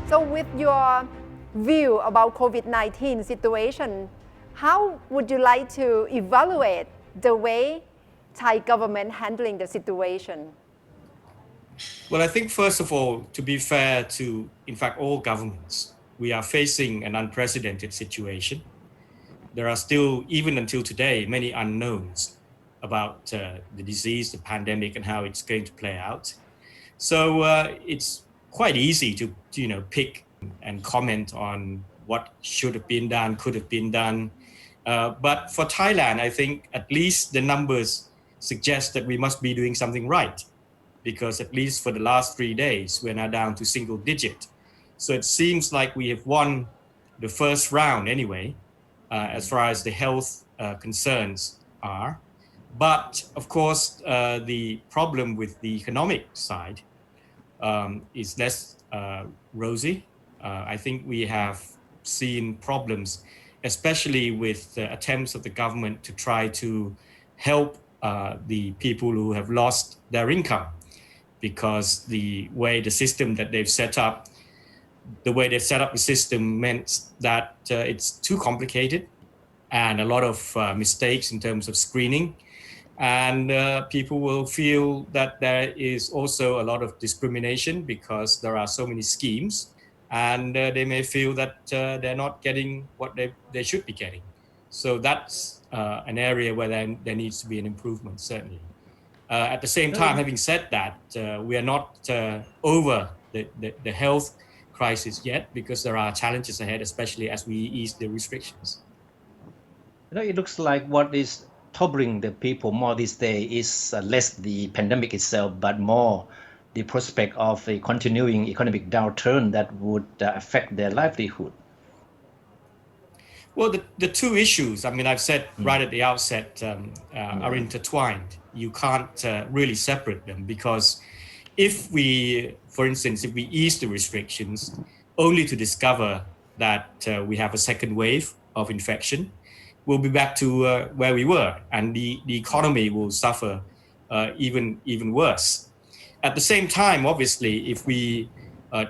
So with your view about COVID-19 situation, how would you like to evaluate the way Thai government handling the situation? Well, I think first of all, to be fair to, in fact, all governments, we are facing an unprecedented situation. There are still, even until today, many unknowns about the disease, the pandemic, and how it's going to play out. So it's quite easy to pick and comment on what should have been done, could have been done. But for Thailand, I think at least the numbers suggest that we must be doing something right, because at least for the last 3 days, we're now down to single digit. So it seems like we have won the first round anyway, as far as the health concerns are. But of course, the problem with the economic side is less rosy. I think we have seen problems, especially with attempts of the government to try to help the people who have lost their income, because the way the system that they've set up, the system meant that it's too complicated and a lot of mistakes in terms of screening. And people will feel that there is also a lot of discrimination because there are so many schemes, and they may feel that they're not getting what they should be getting. So that's an area where there needs to be an improvement, certainly. At the same time, having said that, we are not over the health crisis yet, because there are challenges ahead, especially as we ease the restrictions. It looks like what is troubling the people more these days is less the pandemic itself, but more the prospect of a continuing economic downturn that would affect their livelihood. Well, the two issues, I mean, I've said right at the outset, are intertwined. You can't really separate them, because if we, for instance, if we ease the restrictions only to discover that we have a second wave of infection, we'll be back to where we were, and the economy will suffer even worse. At the same time, obviously, if we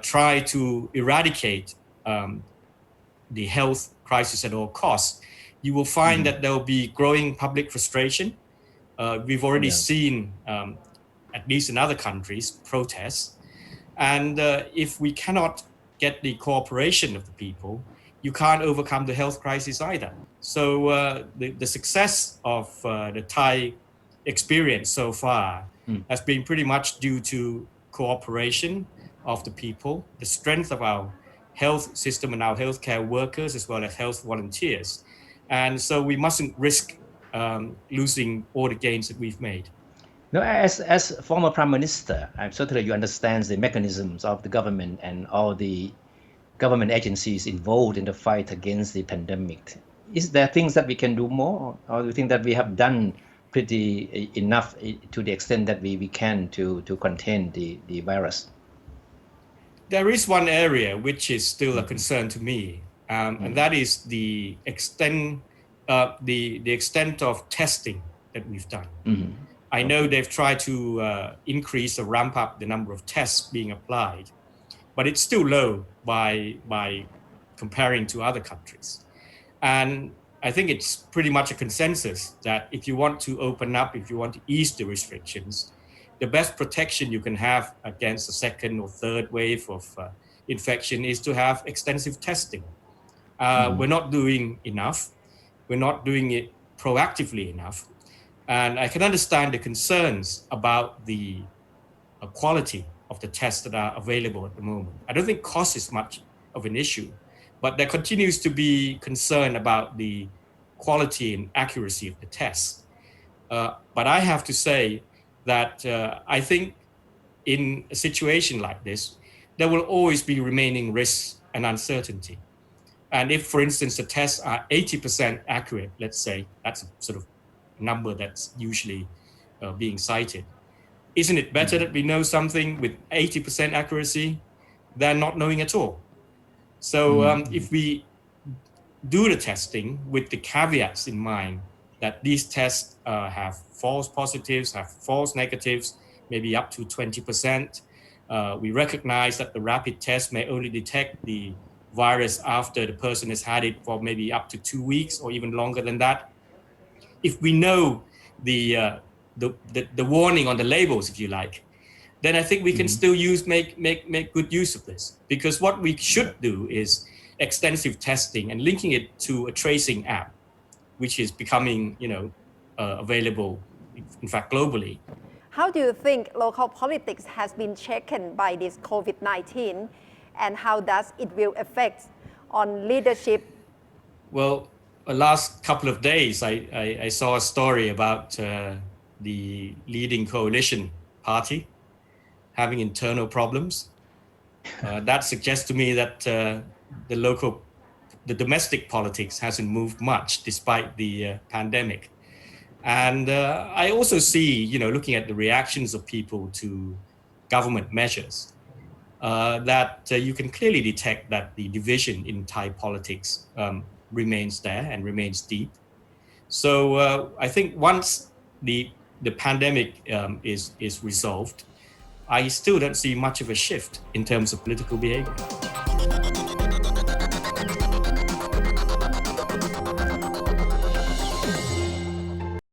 try to eradicate the health crisis at all costs, you will find that there will be growing public frustration. We've already seen, at least in other countries, protests. And if we cannot get the cooperation of the people, you can't overcome the health crisis either. So the success of the Thai experience so far has been pretty much due to cooperation of the people, the strength of our health system and our healthcare workers, as well as health volunteers. And so we mustn't risk losing all the gains that we've made. Now, as former Prime Minister, I'm certainly you understand the mechanisms of the government and all the government agencies involved in the fight against the pandemic. Is there things that we can do more, or do you think that we have done pretty enough to the extent that we can to contain the virus? There is one area which is still a concern to me, and that is the extent of testing that we've done. I know they've tried to increase or ramp up the number of tests being applied, but it's still low by comparing to other countries. And I think it's pretty much a consensus that if you want to open up, if you want to ease the restrictions, the best protection you can have against a second or third wave of infection is to have extensive testing. We're not doing enough. We're not doing it proactively enough. And I can understand the concerns about the quality of the tests that are available at the moment. I don't think cost is much of an issue, but there continues to be concern about the quality and accuracy of the tests. But I have to say that I think in a situation like this, there will always be remaining risks and uncertainty. And if, for instance, the tests are 80% accurate, let's say, that's a sort of number that's usually being cited. Isn't it better that we know something with 80% accuracy than not knowing at all? So if we do the testing with the caveats in mind that these tests have false positives, have false negatives, maybe up to 20%, We recognize that the rapid test may only detect the virus after the person has had it for maybe up to 2 weeks or even longer than that. If we know the warning on the labels, if you like, then I think we can still make good use of this. Because what we should do is extensive testing and linking it to a tracing app, which is becoming, available, in fact, globally. How do you think local politics has been shaken by this COVID-19, and how does it will affect on leadership? Well, the last couple of days, I saw a story about the leading coalition party having internal problems. That suggests to me that the domestic politics hasn't moved much despite the pandemic. And I also see, looking at the reactions of people to government measures, that you can clearly detect that the division in Thai politics remains there and remains deep. So I think once the pandemic is resolved, I still don't see much of a shift in terms of political behavior.